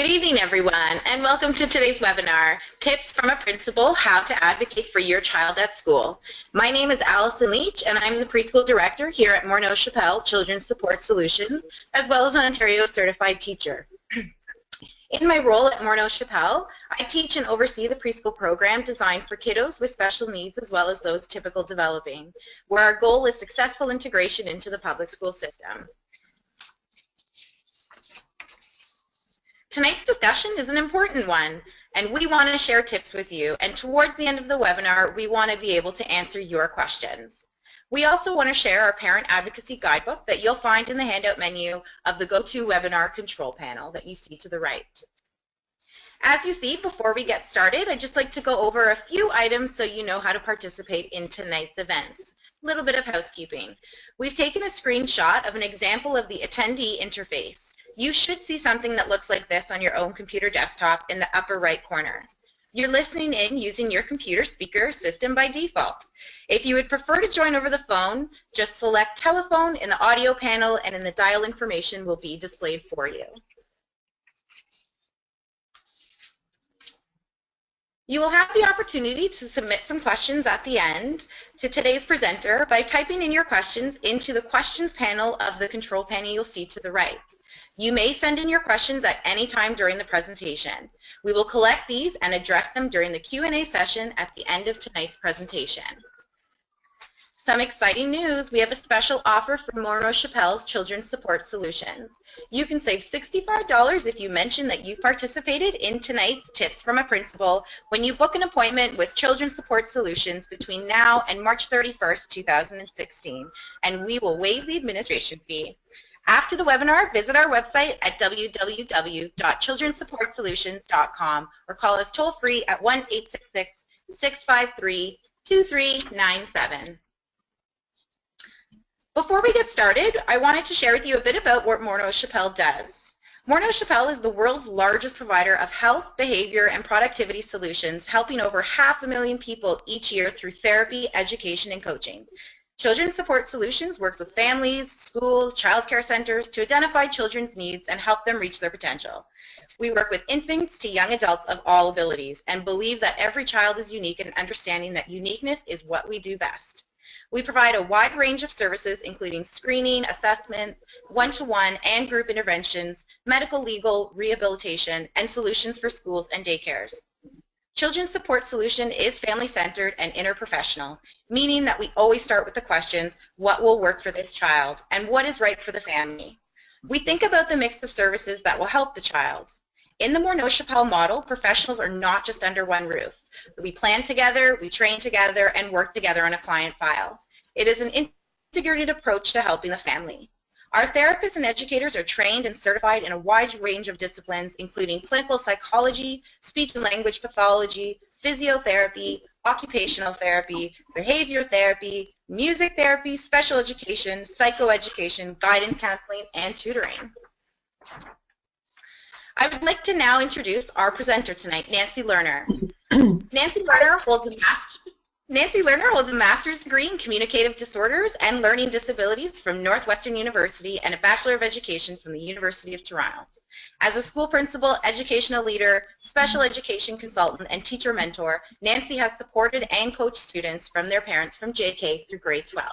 Good evening, everyone, and welcome to today's webinar, Tips from a Principal, How to Advocate for Your Child at School. My name is Allison Leach, and I'm the Preschool Director here at Morneau-Shapelle Children's Support Solutions, as well as an Ontario Certified Teacher. In my role at Morneau-Shapelle, I teach and oversee the preschool program designed for kiddos with special needs as well as those typical developing, where our goal is successful integration into the public school system. Tonight's discussion is an important one, and we want to share tips with you, and towards the end of the webinar, we want to be able to answer your questions. We also want to share our Parent Advocacy Guidebook that you'll find in the handout menu of the GoToWebinar control panel that you see to the right. As you see, before we get started, I'd just like to go over a few items so you know how to participate in tonight's events. A little bit of housekeeping. We've taken a screenshot of an example of the attendee interface. You should see something that looks like this on your own computer desktop in the upper right corner. You're listening in using your computer speaker system by default. If you would prefer to join over the phone, just select telephone in the audio panel and then the dial information will be displayed for you. You will have the opportunity to submit some questions at the end to today's presenter by typing in your questions into the questions panel of the control panel you'll see to the right. You may send in your questions at any time during the presentation. We will collect these and address them during the Q&A session at the end of tonight's presentation. Some exciting news, we have a special offer for Morneau-Shapelle's Children's Support Solutions. You can save $65 if you mention that you participated in tonight's Tips from a Principal when you book an appointment with Children's Support Solutions between now and March 31st, 2016, and we will waive the administration fee. After the webinar, visit our website at www.childrensupportsolutions.com or call us toll-free at 1-866-653-2397. Before we get started, I wanted to share with you a bit about what Morneau-Shapelle does. Morneau-Shapelle is the world's largest provider of health, behavior, and productivity solutions, helping over 500,000 people each year through therapy, education, and coaching. Children's Support Solutions works with families, schools, child care centers to identify children's needs and help them reach their potential. We work with infants to young adults of all abilities and believe that every child is unique and understanding that uniqueness is what we do best. We provide a wide range of services including screening, assessments, one-to-one and group interventions, medical, legal, rehabilitation, and solutions for schools and daycares. Children's Support Solution is family-centered and interprofessional, meaning that we always start with the questions, what will work for this child, and what is right for the family. We think about the mix of services that will help the child. In the Morneau-Shapelle model, professionals are not just under one roof. We plan together, we train together, and work together on a client file. It is an integrated approach to helping the family. Our therapists and educators are trained and certified in a wide range of disciplines, including clinical psychology, speech and language pathology, physiotherapy, occupational therapy, behavior therapy, music therapy, special education, psychoeducation, guidance counseling, and tutoring. I would like to now introduce our presenter tonight, Nancy Lerner. Nancy Lerner holds a master's degree in Communicative Disorders and Learning Disabilities from Northwestern University and a Bachelor of Education from the University of Toronto. As a school principal, educational leader, special education consultant, and teacher mentor, Nancy has supported and coached students from their parents from JK through grade 12.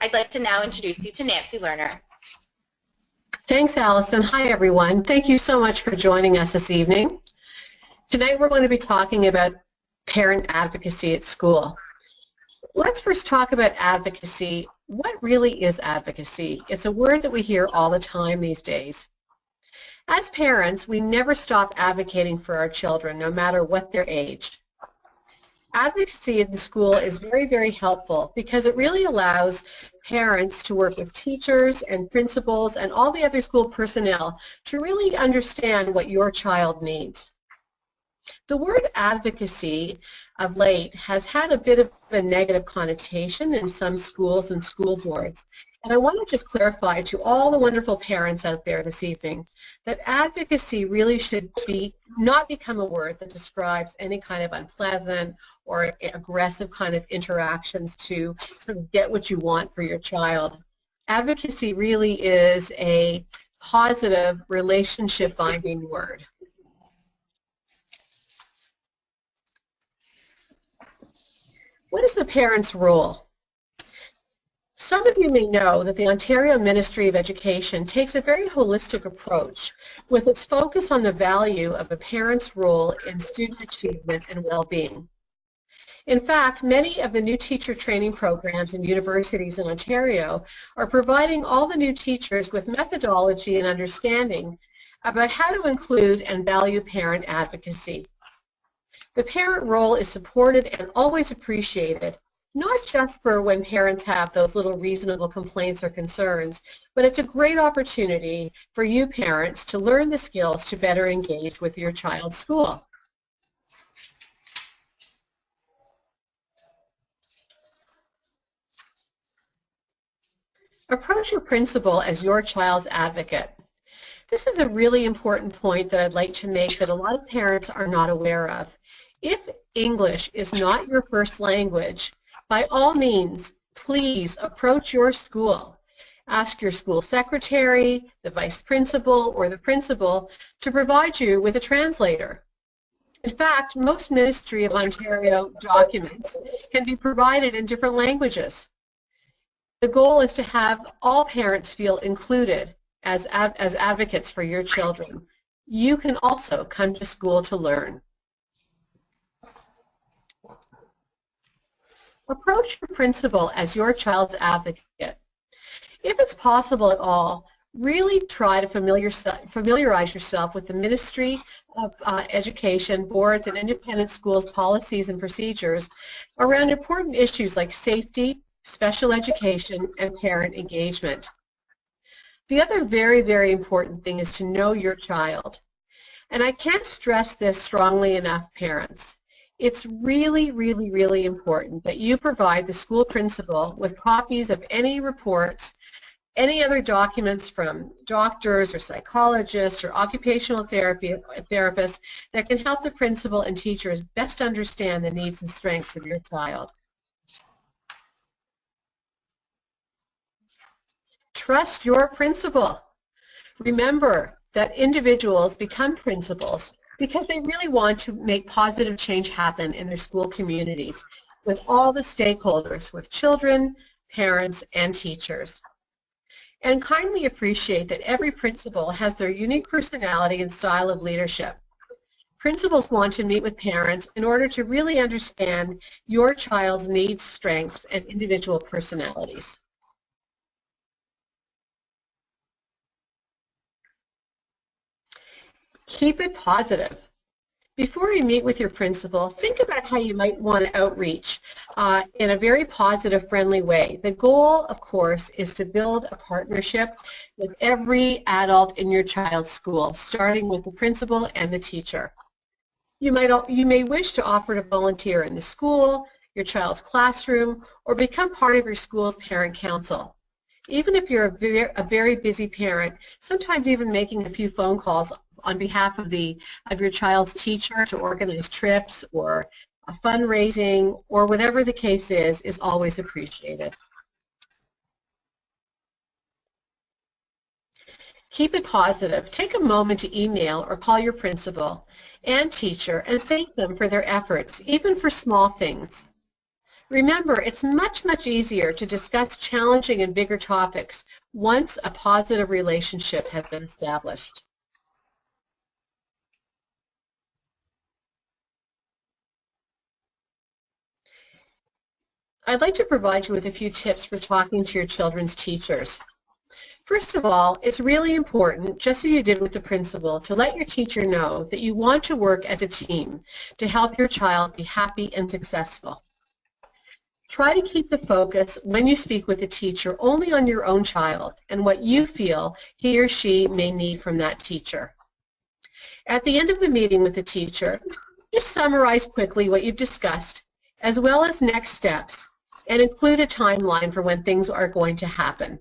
I'd like to now introduce you to Nancy Lerner. Thanks, Allison. Hi, everyone. Thank you so much for joining us this evening. Tonight we're going to be talking about parent advocacy at school. Let's first talk about advocacy. What really is advocacy? It's a word that we hear all the time these days. As parents, we never stop advocating for our children, no matter what their age. Advocacy in school is very, very helpful because it really allows parents to work with teachers and principals and all the other school personnel to really understand what your child needs. The word advocacy of late has had a bit of a negative connotation in some schools and school boards. And I want to just clarify to all the wonderful parents out there this evening that advocacy really should not become a word that describes any kind of unpleasant or aggressive kind of interactions to sort of get what you want for your child. Advocacy really is a positive relationship binding word. What is the parent's role? Some of you may know that the Ontario Ministry of Education takes a very holistic approach with its focus on the value of a parent's role in student achievement and well-being. In fact, many of the new teacher training programs in universities in Ontario are providing all the new teachers with methodology and understanding about how to include and value parent advocacy. The parent role is supported and always appreciated, not just for when parents have those little reasonable complaints or concerns, but it's a great opportunity for you parents to learn the skills to better engage with your child's school. Approach your principal as your child's advocate. This is a really important point that I'd like to make that a lot of parents are not aware of. If English is not your first language, by all means, please approach your school. Ask your school secretary, the vice principal, or the principal to provide you with a translator. In fact, most Ministry of Ontario documents can be provided in different languages. The goal is to have all parents feel included as advocates for your children. You can also come to school to learn. Approach your principal as your child's advocate. If it's possible at all, really try to familiarize yourself with the Ministry of Education, boards, and independent schools' policies and procedures around important issues like safety, special education, and parent engagement. The other very, very important thing is to know your child. And I can't stress this strongly enough, parents. It's really, really, really important that you provide the school principal with copies of any reports, any other documents from doctors or psychologists or occupational therapists that can help the principal and teachers best understand the needs and strengths of your child. Trust your principal. Remember that individuals become principals because they really want to make positive change happen in their school communities with all the stakeholders, with children, parents, and teachers. And kindly appreciate that every principal has their unique personality and style of leadership. Principals want to meet with parents in order to really understand your child's needs, strengths, and individual personalities. Keep it positive. Before you meet with your principal, think about how you might want to outreach in a very positive, friendly way. The goal, of course, is to build a partnership with every adult in your child's school, starting with the principal and the teacher. You may wish to offer to volunteer in the school, your child's classroom, or become part of your school's parent council. Even if you're a very busy parent, sometimes even making a few phone calls on behalf of your child's teacher to organize trips or a fundraising or whatever the case is always appreciated. Keep it positive. Take a moment to email or call your principal and teacher and thank them for their efforts, even for small things. Remember, it's much, much easier to discuss challenging and bigger topics once a positive relationship has been established. I'd like to provide you with a few tips for talking to your children's teachers. First of all, it's really important, just as you did with the principal, to let your teacher know that you want to work as a team to help your child be happy and successful. Try to keep the focus when you speak with a teacher only on your own child and what you feel he or she may need from that teacher. At the end of the meeting with the teacher, just summarize quickly what you've discussed, as well as next steps, and include a timeline for when things are going to happen.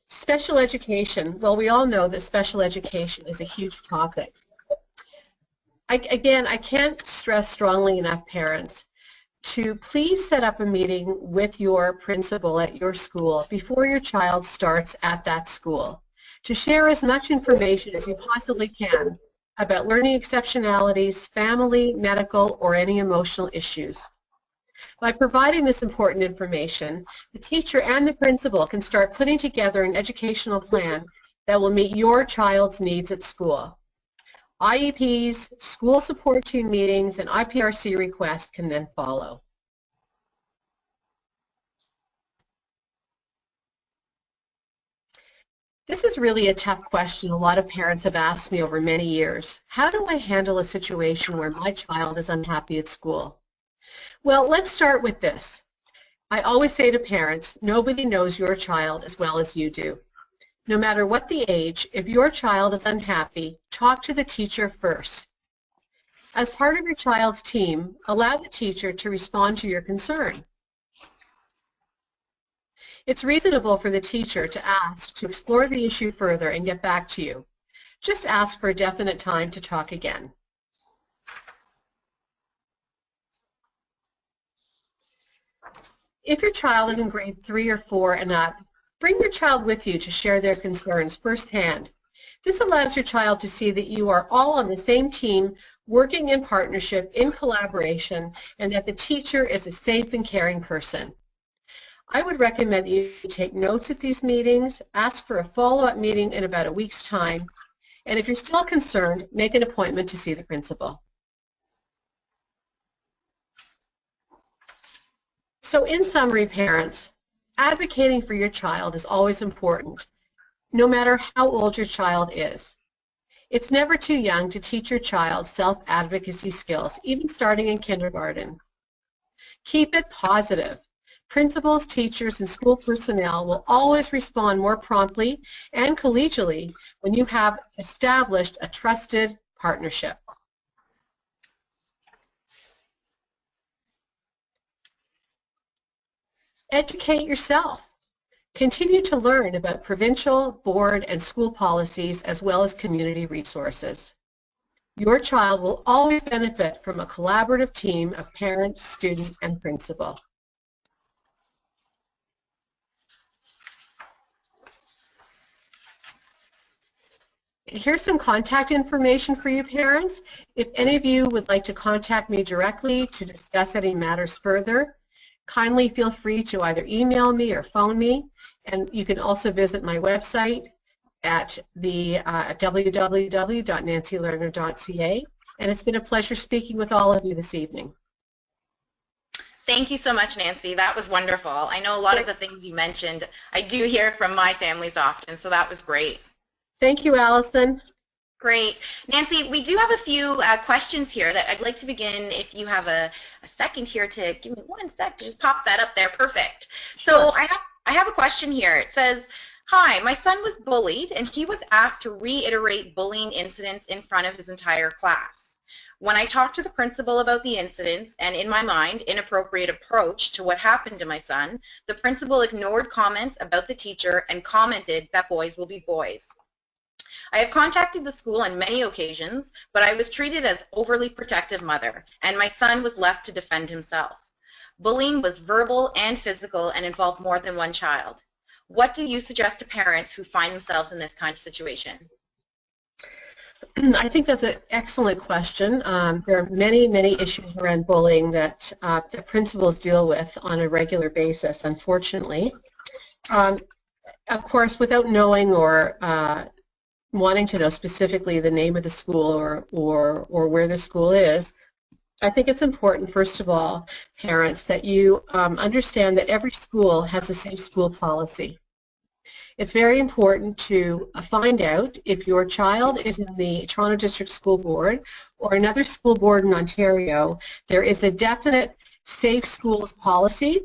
Special education. Well, we all know that special education is a huge topic. Again, I can't stress strongly enough, parents, to please set up a meeting with your principal at your school before your child starts at that school. to share as much information as you possibly can about learning exceptionalities, family, medical, or any emotional issues. By providing this important information, the teacher and the principal can start putting together an educational plan that will meet your child's needs at school. IEPs, school support team meetings, and IPRC requests can then follow. This is really a tough question a lot of parents have asked me over many years. How do I handle a situation where my child is unhappy at school? Well, let's start with this. I always say to parents, nobody knows your child as well as you do. No matter what the age, if your child is unhappy, talk to the teacher first. As part of your child's team, allow the teacher to respond to your concern. It's reasonable for the teacher to ask to explore the issue further and get back to you. Just ask for a definite time to talk again. If your child is in grade 3 or 4 and up, bring your child with you to share their concerns firsthand. This allows your child to see that you are all on the same team, working in partnership, in collaboration, and that the teacher is a safe and caring person. I would recommend that you take notes at these meetings, ask for a follow-up meeting in about a week's time, and if you're still concerned, make an appointment to see the principal. So in summary, parents, advocating for your child is always important, no matter how old your child is. It's never too young to teach your child self-advocacy skills, even starting in kindergarten. Keep it positive. Principals, teachers, and school personnel will always respond more promptly and collegially when you have established a trusted partnership. Educate yourself. Continue to learn about provincial, board, and school policies as well as community resources. Your child will always benefit from a collaborative team of parents, students, and principal. Here's some contact information for you parents. If any of you would like to contact me directly to discuss any matters further, kindly feel free to either email me or phone me, and you can also visit my website at www.nancylerner.ca, and it's been a pleasure speaking with all of you this evening. Thank you so much, Nancy. That was wonderful. I know a lot of the things you mentioned, I do hear from my families often, so that was great. Thank you, Allison. Great. Nancy, we do have a few questions here that I'd like to begin, if you have a second here to give me 1 sec to just pop that up there. Perfect. So Sure. I have a question here. It says, hi, my son was bullied and he was asked to reiterate bullying incidents in front of his entire class. When I talked to the principal about the incidents and, in my mind, inappropriate approach to what happened to my son, the principal ignored comments about the teacher and commented that boys will be boys. I have contacted the school on many occasions, but I was treated as overly protective mother, and my son was left to defend himself. Bullying was verbal and physical and involved more than one child. What do you suggest to parents who find themselves in this kind of situation? I think that's an excellent question. There are many, many issues around bullying that principals deal with on a regular basis, unfortunately. Of course, without knowing or wanting to know specifically the name of the school or where the school is, I think it's important, first of all, parents, that you understand that every school has a safe school policy. It's very important to find out if your child is in the Toronto District School Board or another school board in Ontario. There is a definite safe schools policy.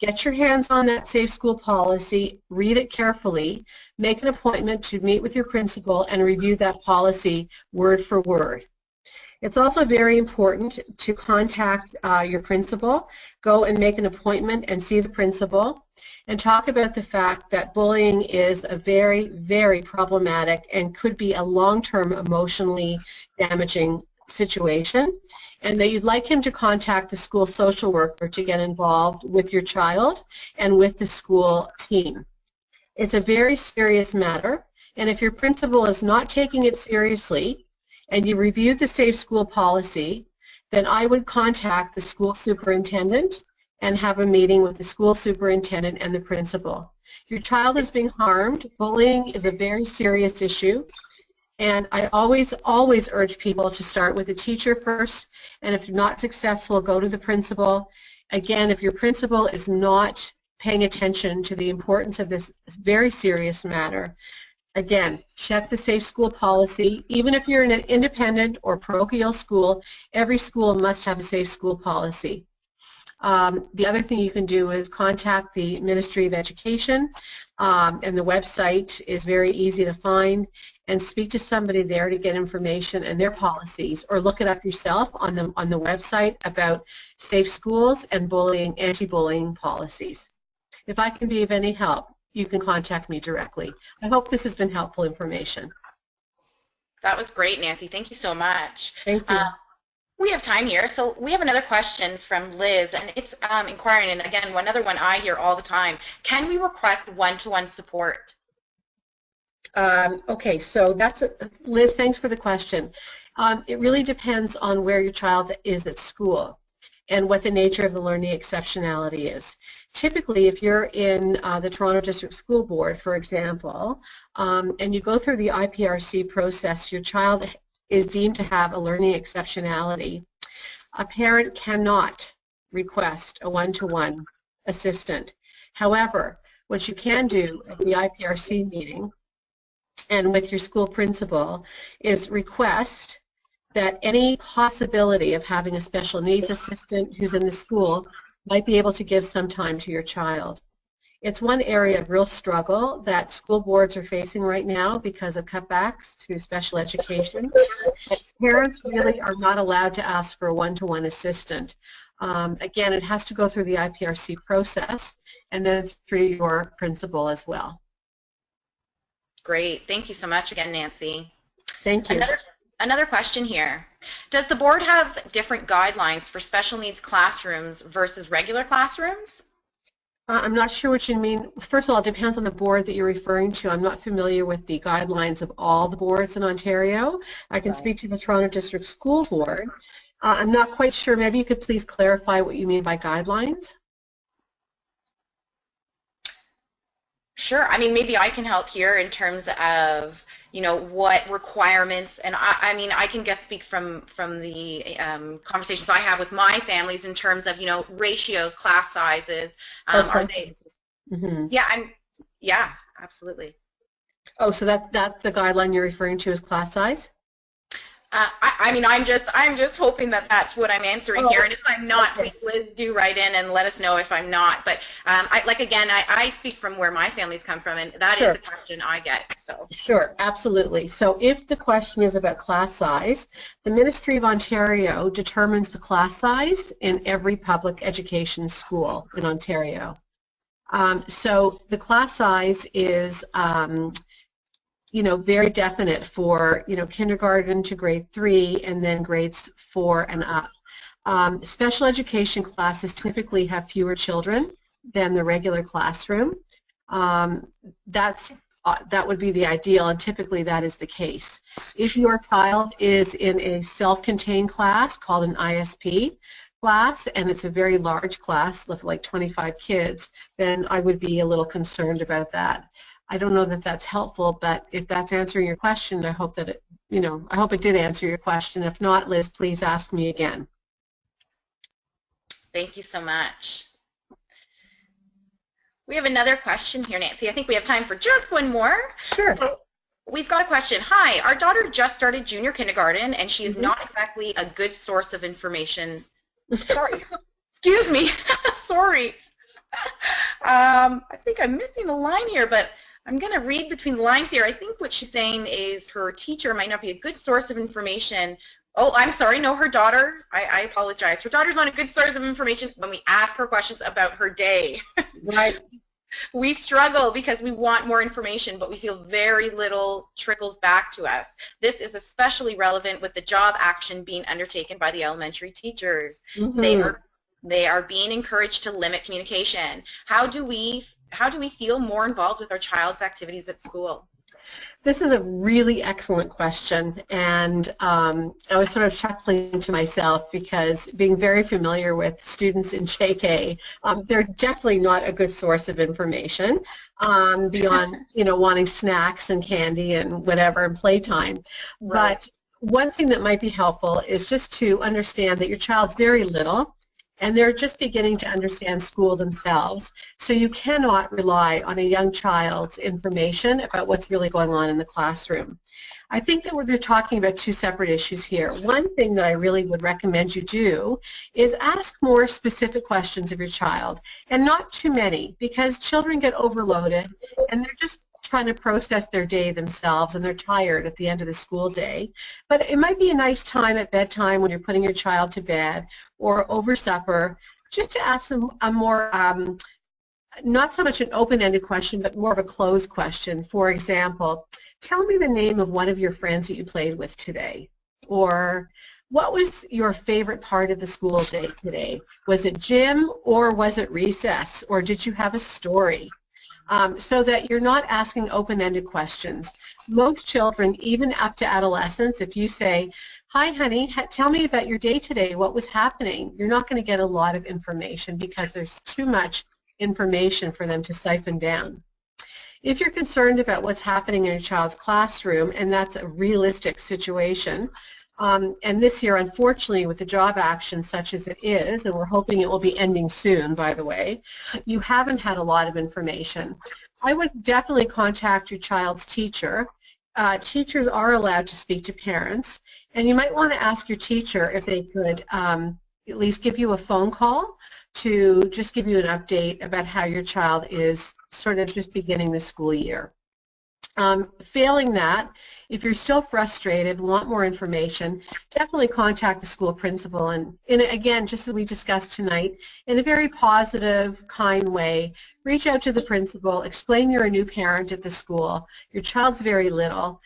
Get your hands on that safe school policy, read it carefully, make an appointment to meet with your principal and review that policy word for word. It's also very important to contact your principal, go and make an appointment and see the principal, and talk about the fact that bullying is a very, very problematic and could be a long-term emotionally damaging situation, and that you'd like him to contact the school social worker to get involved with your child and with the school team. It's a very serious matter. And if your principal is not taking it seriously and you reviewed the safe school policy, then I would contact the school superintendent and have a meeting with the school superintendent and the principal. Your child is being harmed. Bullying is a very serious issue. And I always urge people to start with the teacher first, and if you're not successful, go to the principal. Again, if your principal is not paying attention to the importance of this very serious matter, again, check the safe school policy. Even if you're in an independent or parochial school, every school must have a safe school policy. The other thing you can do is contact the Ministry of Education, and the website is very easy to find, and speak to somebody there to get information and their policies, or look it up yourself on the website about safe schools and bullying, anti-bullying policies. If I can be of any help, you can contact me directly. I hope this has been helpful information. That was great, Nancy. Thank you so much. Thank you. We have time here, so we have another question from Liz, and it's inquiring, and again, another one I hear all the time. Can we request one-to-one support? Okay, so that's Liz, thanks for the question. It really depends on where your child is at school and what the nature of the learning exceptionality is. Typically, if you're in the Toronto District School Board, for example, and you go through the IPRC process, your child is deemed to have a learning exceptionality. A parent cannot request a one-to-one assistant. However, what you can do at the IPRC meeting and with your school principal is request that any possibility of having a special needs assistant who's in the school might be able to give some time to your child. It's one area of real struggle that school boards are facing right now because of cutbacks to special education. But parents really are not allowed to ask for a one-to-one assistant. Again, it has to go through the IPRC process and then through your principal as well. Great. Thank you so much again, Nancy. Thank you. Another question here. Does the board have different guidelines for special needs classrooms versus regular classrooms? I'm not sure what you mean. First of all, it depends on the board that you're referring to. I'm not familiar with the guidelines of all the boards in Ontario. I can speak to the Toronto District School Board. I'm not quite sure. Maybe you could please clarify what you mean by guidelines? Sure. I mean, maybe I can help here in terms of, you know, what requirements, and I mean, I can just speak from the conversations I have with my families in terms of, you know, ratios, class sizes. Are they? Mm-hmm. Yeah, absolutely. Oh, so that's the guideline you're referring to is class size? I mean, I'm just hoping that that's what I'm answering here, and if I'm not, please, Liz, do write in and let us know if I'm not. But I speak from where my families come from, and that is the question I get. So sure, absolutely. So if the question is about class size, the Ministry of Ontario determines the class size in every public education school in Ontario. So the class size is you know, very definite for, you know, kindergarten to grade 3 and then grades 4 and up. Special education classes typically have fewer children than the regular classroom. That would be the ideal, and typically that is the case. If your child is in a self-contained class called an ISP class, and it's a very large class, like 25 kids, then I would be a little concerned about that. I don't know that that's helpful, but if that's answering your question, I hope that it, you know, I hope it did answer your question. If not, Liz, please ask me again. Thank you so much. We have another question here, Nancy. I think we have time for just one more. Sure. So we've got a question. Hi, our daughter just started junior kindergarten, and she is not exactly a good source of information. Sorry. Excuse me. Sorry. I think I'm missing a line here, but I'm going to read between the lines here. I think what she's saying is her teacher might not be a good source of information. Oh, I'm sorry. No, her daughter. I apologize. Her daughter's not a good source of information when we ask her questions about her day. Right. We struggle because we want more information, but we feel very little trickles back to us. This is especially relevant with the job action being undertaken by the elementary teachers. Mm-hmm. They are being encouraged to limit communication. How do we feel more involved with our child's activities at school? This is a really excellent question, and I was sort of chuckling to myself because being very familiar with students in JK, they're definitely not a good source of information beyond, wanting snacks and candy and whatever and playtime. Right. But one thing that might be helpful is just to understand that your child's very little, and they're just beginning to understand school themselves. So you cannot rely on a young child's information about what's really going on in the classroom. I think that they're talking about two separate issues here. One thing that I really would recommend you do is ask more specific questions of your child, and not too many, because children get overloaded and they're just trying to process their day themselves, and they're tired at the end of the school day. But it might be a nice time at bedtime when you're putting your child to bed or over supper, just to ask them a more, not so much an open-ended question, but more of a closed question. For example, tell me the name of one of your friends that you played with today. Or what was your favorite part of the school day today? Was it gym or was it recess? Or did you have a story? So that you're not asking open-ended questions. Most children, even up to adolescence, if you say, "Hi, honey, tell me about your day today, what was happening?" you're not going to get a lot of information because there's too much information for them to siphon down. If you're concerned about what's happening in your child's classroom, and that's a realistic situation, and this year, unfortunately, with the job action such as it is, and we're hoping it will be ending soon, by the way, you haven't had a lot of information. I would definitely contact your child's teacher. Teachers are allowed to speak to parents, and you might want to ask your teacher if they could at least give you a phone call to just give you an update about how your child is sort of just beginning the school year. Failing that, if you're still frustrated, want more information, definitely contact the school principal, and again, just as we discussed tonight, in a very positive, kind way, reach out to the principal, explain you're a new parent at the school, your child's very little.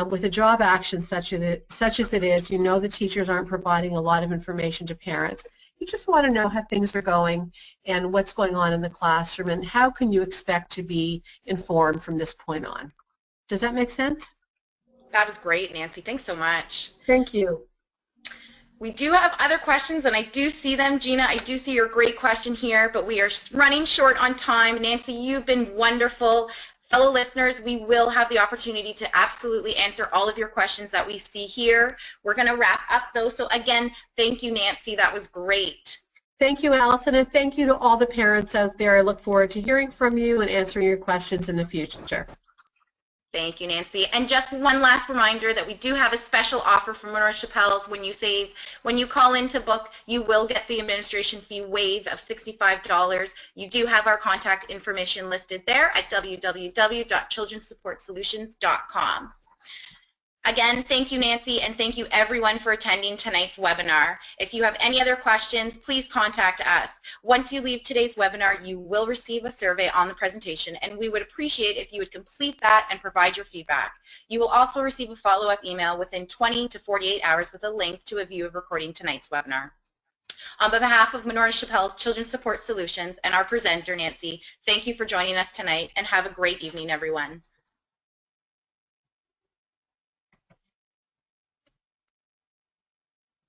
With a job action such as it is, you know the teachers aren't providing a lot of information to parents. You just want to know how things are going and what's going on in the classroom, and how can you expect to be informed from this point on. Does that make sense? That was great, Nancy. Thanks so much. Thank you. We do have other questions, and I do see them. Gina, I do see your great question here, but we are running short on time. Nancy, you've been wonderful. Fellow listeners, we will have the opportunity to absolutely answer all of your questions that we see here. We're going to wrap up, though. So, again, thank you, Nancy. That was great. Thank you, Allison, and thank you to all the parents out there. I look forward to hearing from you and answering your questions in the future. Thank you, Nancy. And just one last reminder that we do have a special offer for Monroe Chappelle's. When you call in to book, you will get the administration fee waived of $65. You do have our contact information listed there at www.childrensupportsolutions.com. Again, thank you, Nancy, and thank you, everyone, for attending tonight's webinar. If you have any other questions, please contact us. Once you leave today's webinar, you will receive a survey on the presentation, and we would appreciate if you would complete that and provide your feedback. You will also receive a follow-up email within 20 to 48 hours with a link to a view of recording tonight's webinar. On behalf of Monroe Chappelle Children's Support Solutions and our presenter, Nancy, thank you for joining us tonight, and have a great evening, everyone.